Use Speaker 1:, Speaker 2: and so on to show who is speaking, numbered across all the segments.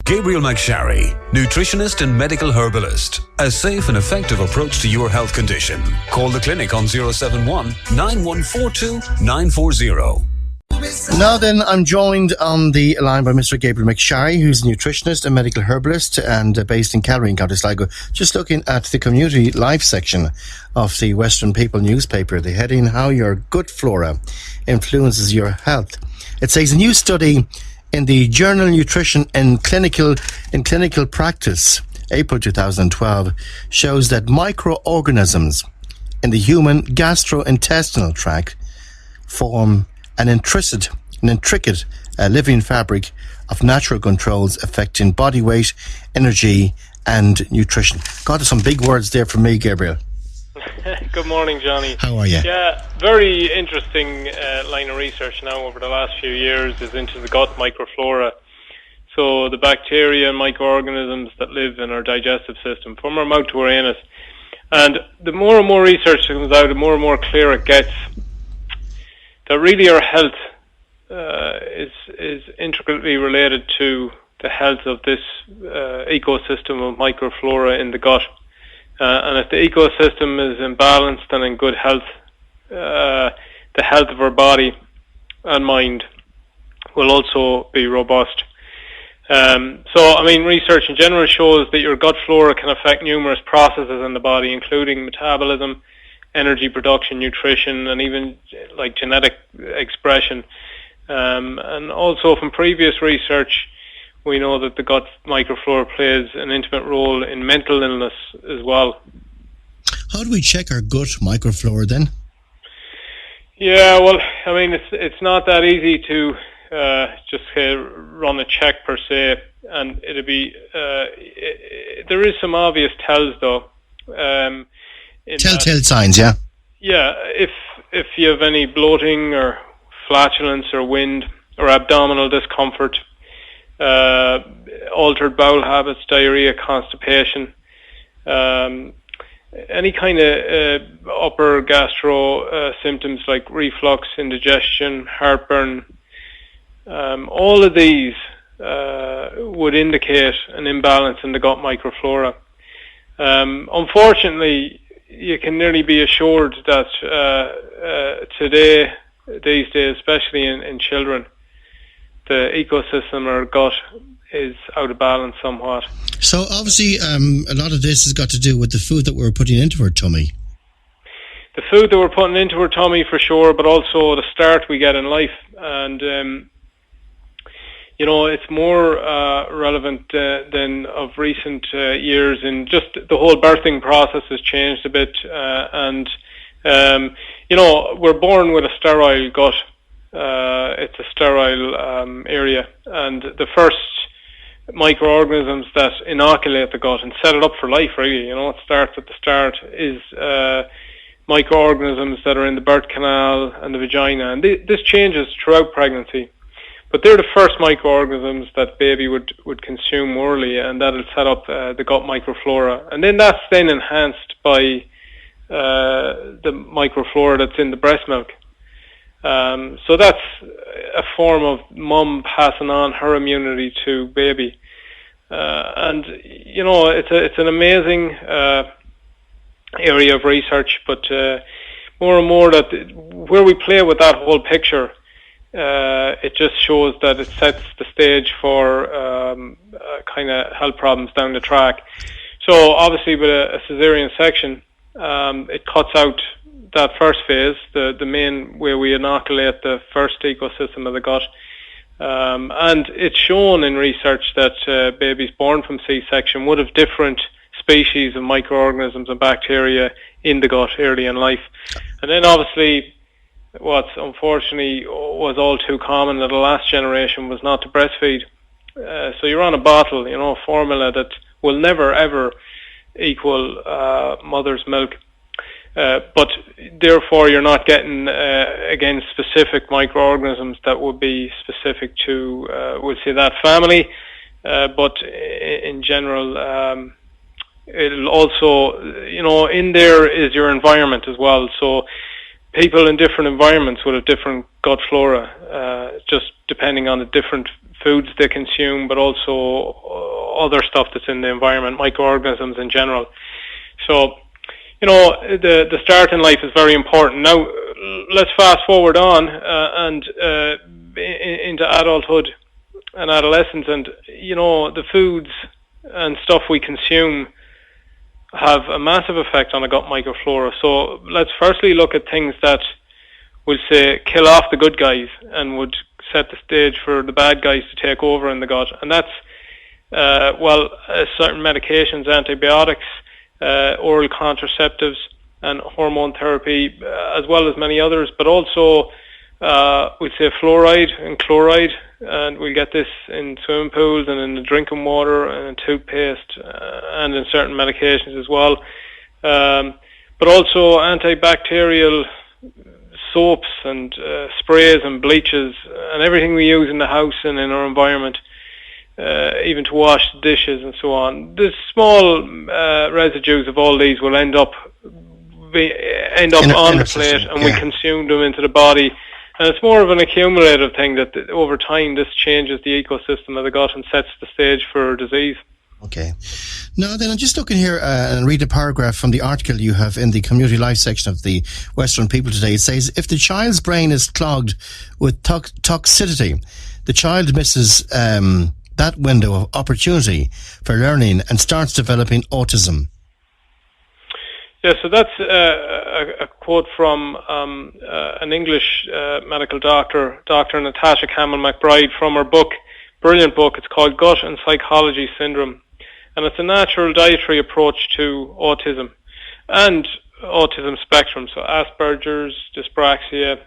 Speaker 1: Gabriel McSharry, nutritionist and medical herbalist. A safe and effective approach to your health condition. Call the clinic on 071 9142 940.
Speaker 2: Now then, I'm joined on the line by Mr. Gabriel McSharry, who's a nutritionist and medical herbalist and based in Calgary in County Sligo. Just looking at the community life section of the Western People newspaper, the heading, How Your Gut Flora Influences Your Health. It says a new study in the journal Nutrition in Clinical Practice, April 2012, shows that microorganisms in the human gastrointestinal tract form an intricate living fabric of natural controls affecting body weight, energy and nutrition. God, there's some big words there for me, Gabriel.
Speaker 3: Good morning, Johnny.
Speaker 2: How are you?
Speaker 3: Yeah, very interesting line of research now over the last few years is into the gut microflora. So the bacteria and microorganisms that live in our digestive system, from our mouth to our anus. And the more and more research that comes out, the more and more clear it gets that really our health is intricately related to the health of this ecosystem of microflora in the gut. And if the ecosystem is imbalanced and in good health, the health of our body and mind will also be robust. Research in general shows that your gut flora can affect numerous processes in the body, including metabolism, energy production, nutrition, and even like genetic expression. And also from previous research, we know that the gut microflora plays an intimate role in mental illness as well.
Speaker 2: How do we check our gut microflora then?
Speaker 3: Yeah, well, it's not that easy to just run a check per se, and it'll be there is some obvious tells though.
Speaker 2: Telltale signs, yeah.
Speaker 3: Yeah, if you have any bloating or flatulence or wind or abdominal discomfort, altered bowel habits, diarrhea, constipation, any kind of upper gastro symptoms like reflux, indigestion, heartburn, all of these would indicate an imbalance in the gut microflora. Unfortunately, you can nearly be assured that these days, especially in children, the ecosystem or gut is out of balance somewhat.
Speaker 2: So obviously a lot of this has got to do with the food that we're putting into our tummy.
Speaker 3: The food that we're putting into our tummy for sure, but also the start we get in life. And it's more relevant than of recent years, and just the whole birthing process has changed a bit. We're born with a sterile gut. It's a sterile area, and the first microorganisms that inoculate the gut and set it up for life, really, it starts at the start, is microorganisms that are in the birth canal and the vagina. And this changes throughout pregnancy. But they're the first microorganisms that baby would consume orally, and that'll set up the gut microflora. And then that's then enhanced by the microflora that's in the breast milk. So that's a form of mum passing on her immunity to baby. It's an amazing area of research, but more and more that where we play with that whole picture, it just shows that it sets the stage for kind of health problems down the track. So obviously with a cesarean section, it cuts out that first phase, the main where we inoculate the first ecosystem of the gut. And it's shown in research that babies born from C-section would have different species of microorganisms and bacteria in the gut early in life. And then obviously what's unfortunately was all too common in the last generation was not to breastfeed. So you're on a bottle, a formula that will never ever equal mother's milk. But therefore you're not getting, again, specific microorganisms that would be specific to, we'll say that family. But in general, it'll also, in there is your environment as well. So people in different environments would have different gut flora, just depending on the different foods they consume, but also other stuff that's in the environment, microorganisms in general. So, the start in life is very important. Now, let's fast forward on into adulthood and adolescence, and the foods and stuff we consume have a massive effect on the gut microflora. So let's firstly look at things that will say kill off the good guys and would set the stage for the bad guys to take over in the gut, and that's certain medications, antibiotics, oral contraceptives, and hormone therapy, as well as many others, but also we'd say fluoride and chloride, and we'll get this in swimming pools and in the drinking water and in toothpaste and in certain medications as well. But also antibacterial soaps and sprays and bleaches and everything we use in the house and in our environment, even to wash the dishes and so on. The small residues of all these will end up on the plate, and we consume them into the body. And it's more of an accumulative thing that over time this changes the ecosystem of the gut and sets the stage for disease.
Speaker 2: Okay. Now then, I'm just looking here and read a paragraph from the article you have in the community life section of the Western People today. It says, if the child's brain is clogged with toxicity, the child misses that window of opportunity for learning and starts developing autism.
Speaker 3: Yeah, so that's a quote from an English medical doctor, Dr. Natasha Campbell-McBride, from her book, brilliant book. It's called Gut and Psychology Syndrome, and it's a natural dietary approach to autism and autism spectrum. So Asperger's, dyspraxia,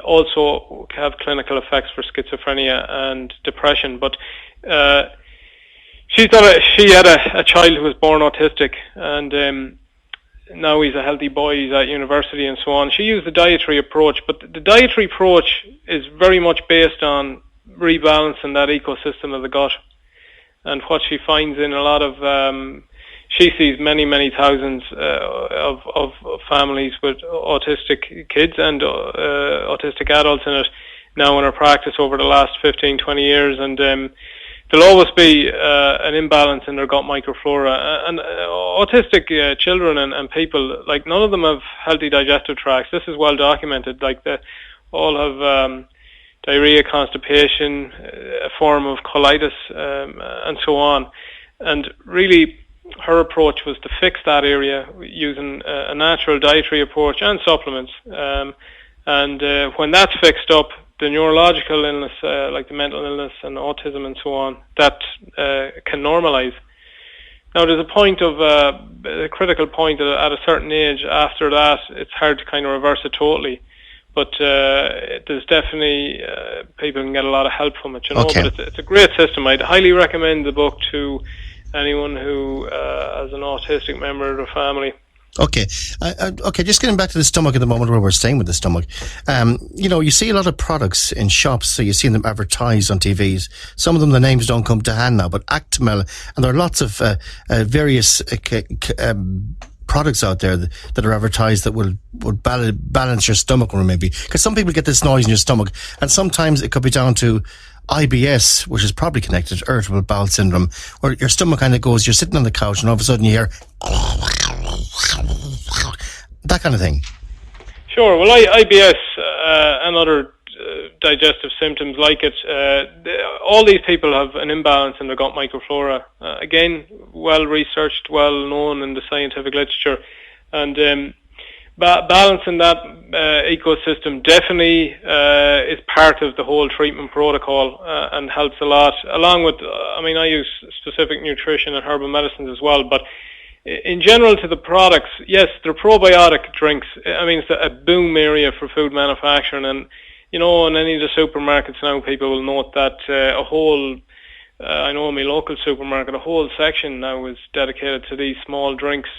Speaker 3: also have clinical effects for schizophrenia and depression. But she had a child who was born autistic, and now he's a healthy boy, he's at university and so on. She used the dietary approach, but the dietary approach is very much based on rebalancing that ecosystem of the gut. And what she finds in a lot of, she sees many thousands of families with autistic kids and autistic adults in it now in her practice over the last 15-20 years, and there'll always be an imbalance in their gut microflora. And autistic children and people, like, none of them have healthy digestive tracts. This is well documented. Like, they all have diarrhea, constipation, a form of colitis, and so on. And really, her approach was to fix that area using a natural dietary approach and supplements. And when that's fixed up, the neurological illness, like the mental illness and autism and so on, that can normalize. Now, there's a point of a critical point at a certain age. After that, it's hard to kind of reverse it totally. But there's definitely people can get a lot of help from it,
Speaker 2: Okay.
Speaker 3: But it's a great system. I'd highly recommend the book to anyone who has an autistic member of their family.
Speaker 2: Okay. Okay, just getting back to the stomach at the moment, where we're staying with the stomach. You see a lot of products in shops, so you see them advertised on TVs. Some of them, the names don't come to hand now, but Actimel, and there are lots of various products out there that are advertised that will balance your stomach, or maybe, because some people get this noise in your stomach, and sometimes it could be down to IBS, which is probably connected to irritable bowel syndrome, where your stomach kind of goes, you're sitting on the couch and all of a sudden you hear that kind of thing.
Speaker 3: Sure. Well, IBS and other digestive symptoms like it, all these people have an imbalance in their gut microflora. Again, well researched, well known in the scientific literature, and balancing that ecosystem definitely is part of the whole treatment protocol and helps a lot. Along with, I use specific nutrition and herbal medicines as well, but in general to the products, yes, they're probiotic drinks. It's a boom area for food manufacturing, and in any of the supermarkets now, people will note that a whole, I know in my local supermarket, a whole section now is dedicated to these small drinks.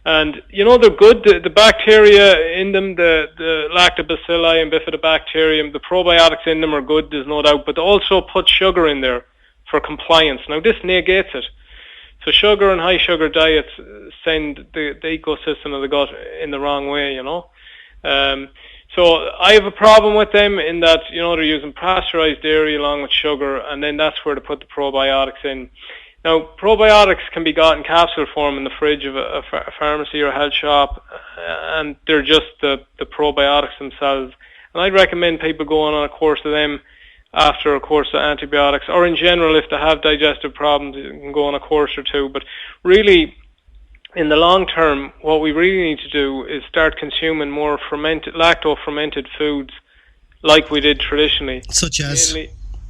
Speaker 3: And they're good. The bacteria in them, the lactobacilli and bifidobacterium, the probiotics in them are good, there's no doubt, but also put sugar in there for compliance. Now, this negates it. So sugar and high sugar diets send the ecosystem of the gut in the wrong way, So I have a problem with them in that, they're using pasteurized dairy along with sugar, and then that's where they put the probiotics in. Now, probiotics can be got in capsule form in the fridge of a pharmacy or a health shop, and they're just the probiotics themselves. And I'd recommend people going on a course of them after a course of antibiotics, or in general, if they have digestive problems, you can go on a course or two. But really, in the long term, what we really need to do is start consuming more lacto-fermented foods like we did traditionally.
Speaker 2: Such as?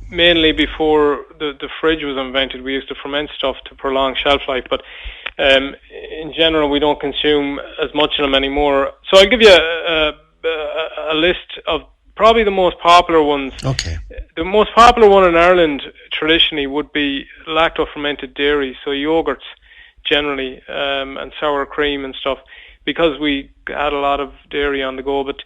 Speaker 3: Mainly before the fridge was invented, we used to ferment stuff to prolong shelf life. But in general, we don't consume as much of them anymore. So I'll give you a list of probably the most popular ones.
Speaker 2: Okay.
Speaker 3: The most popular one in Ireland traditionally would be lacto-fermented dairy, so yogurts generally, and sour cream and stuff, because we had a lot of dairy on the go. But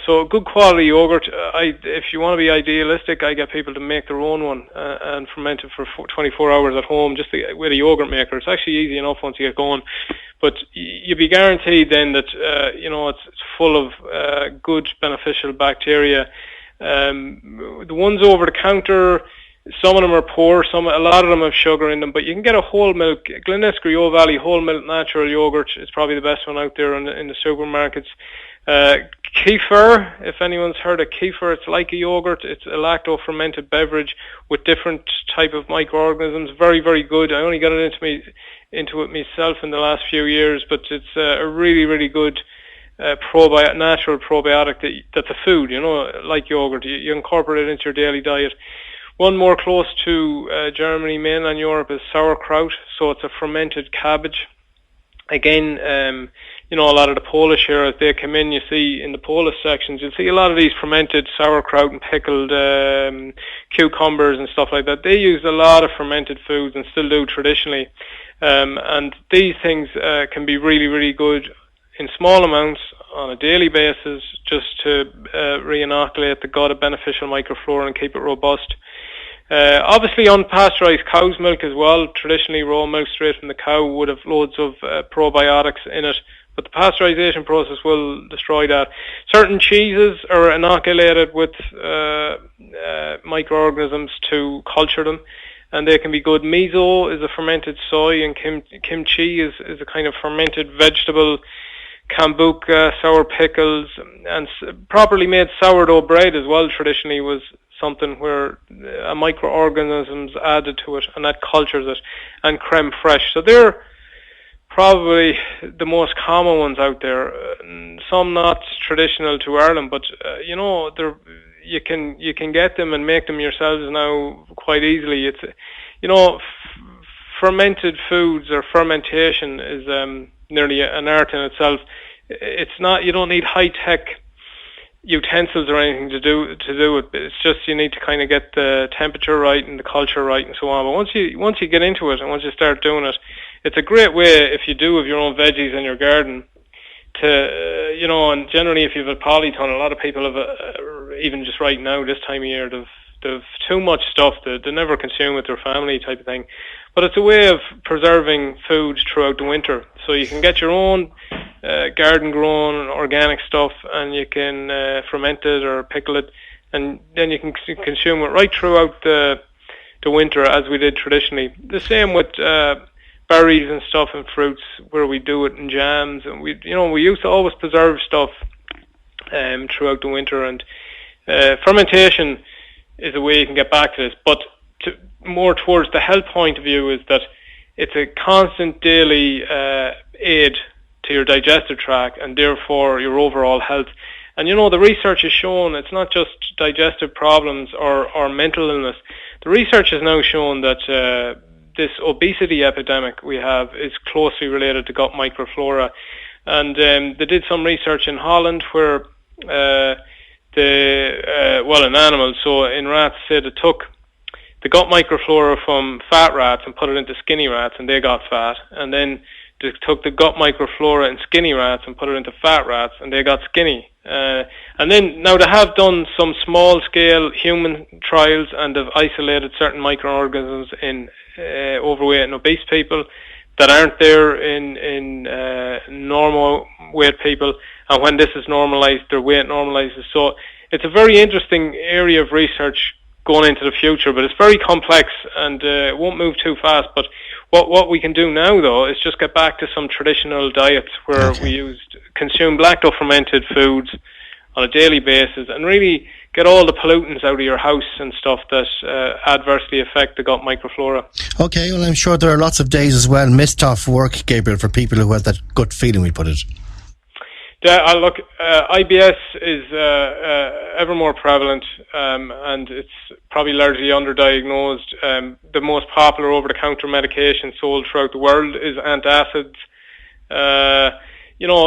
Speaker 3: so good quality yogurt. If you want to be idealistic, I get people to make their own one and ferment it for 24 hours at home, just with a yogurt maker. It's actually easy enough once you get going. But you'll be guaranteed then that it's full of good beneficial bacteria. The ones over the counter, some of them are poor. A lot of them have sugar in them. But you can get a whole milk, Glenesca Yo Valley whole milk natural yogurt is probably the best one out there in the supermarkets. Kefir, if anyone's heard of kefir, it's like a yogurt. It's a lacto-fermented beverage with different type of microorganisms. Very, very good. I only got into it myself in the last few years, but it's a really, really good natural probiotic that's a food, like yogurt. You incorporate it into your daily diet. One more close to Germany, mainland Europe, is sauerkraut. So it's a fermented cabbage. Again, a lot of the Polish here, as they come in, you see in the Polish sections, you'll see a lot of these fermented sauerkraut and pickled cucumbers and stuff like that. They use a lot of fermented foods and still do traditionally. And these things can be really, really good in small amounts on a daily basis, just to re-inoculate the gut of beneficial microflora and keep it robust. Obviously unpasteurized cow's milk as well. Traditionally raw milk straight from the cow would have loads of probiotics in it, but the pasteurization process will destroy that. Certain cheeses are inoculated with microorganisms to culture them, and they can be good. Miso is a fermented soy, and kimchi is a kind of fermented vegetable. Kombucha, sour pickles, and properly made sourdough bread as well traditionally was something where microorganisms added to it, and that cultures it, and creme fraiche. So they're probably the most common ones out there. Some not traditional to Ireland, but you can get them and make them yourselves now quite easily. It's fermented foods, or fermentation, is nearly an art in itself. It's not, you don't need high tech utensils or anything to do it. It's just you need to kind of get the temperature right and the culture right and so on. But once you get into it and once you start doing it, it's a great way, if you do have your own veggies in your garden, to and generally if you have a polyton, a lot of people have even just right now this time of year they've too much stuff that they never consume with their family type of thing. But it's a way of preserving food throughout the winter. So you can get your own garden grown organic stuff, and you can ferment it or pickle it, and then you can consume it right throughout the winter as we did traditionally. The same with berries and stuff and fruits, where we do it in jams, and we used to always preserve stuff throughout the winter. And fermentation is a way you can get back to this, but more towards the health point of view, is that it's a constant daily aid to your digestive tract and therefore your overall health. And the research has shown it's not just digestive problems or mental illness. The research has now shown that this obesity epidemic we have is closely related to gut microflora. And they did some research in Holland where in animals, so in rats, say they took the gut microflora from fat rats and put it into skinny rats, and they got fat. And then they took the gut microflora in skinny rats and put it into fat rats, and they got skinny. And then now they have done some small-scale human trials, and they've isolated certain microorganisms in overweight and obese people that aren't there in normal weight people, and when this is normalised, their weight normalises. So it's a very interesting area of research going into the future, but it's very complex and it won't move too fast. But what we can do now, though, is just get back to some traditional diets where we consume lacto fermented foods on a daily basis and really get all the pollutants out of your house and stuff that adversely affect the gut microflora.
Speaker 2: Okay, well, I'm sure there are lots of days as well missed off work, Gabriel, for people who have that gut feeling, we put it.
Speaker 3: Yeah, look, IBS is ever more prevalent, and it's probably largely underdiagnosed. The most popular over-the-counter medication sold throughout the world is antacids.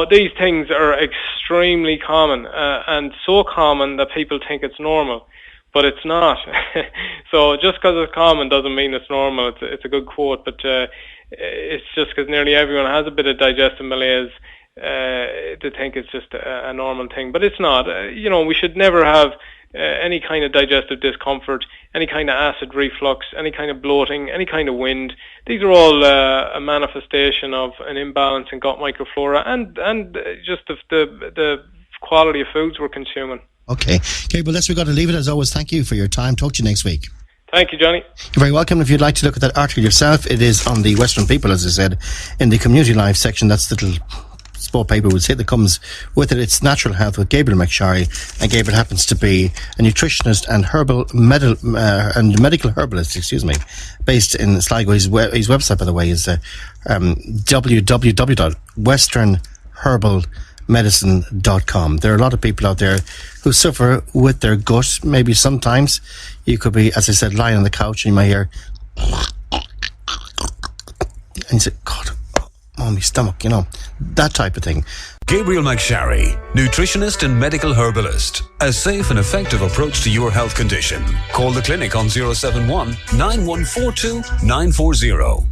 Speaker 3: These things are extremely common, and so common that people think it's normal, but it's not. So just because it's common doesn't mean it's normal. It's a good quote, but it's just because nearly everyone has a bit of digestive malaise to think it's just a normal thing, but it's not. We should never have any kind of digestive discomfort, any kind of acid reflux, any kind of bloating, any kind of wind. These are all a manifestation of an imbalance in gut microflora and just the quality of foods we're consuming.
Speaker 2: Okay, well, we've got to leave it as always. Thank you for your time. Talk to you next week.
Speaker 3: Thank you, Johnny.
Speaker 2: You're very welcome. If you'd like to look at that article yourself, it is on the Western People, as I said, in the Community Life section. That's the little sport paper would say that comes with it. It's Natural Health with Gabriel McSharry, and Gabriel happens to be a nutritionist and medical herbalist, based in Sligo. His website, by the way, is www.westernherbalmedicine.com. There are a lot of people out there who suffer with their gut. Maybe sometimes you could be, as I said, lying on the couch and you might hear and you say, God, on my stomach, that type of thing.
Speaker 1: Gabriel McSharry, nutritionist and medical herbalist. A safe and effective approach to your health condition. Call the clinic on 071 9142 940.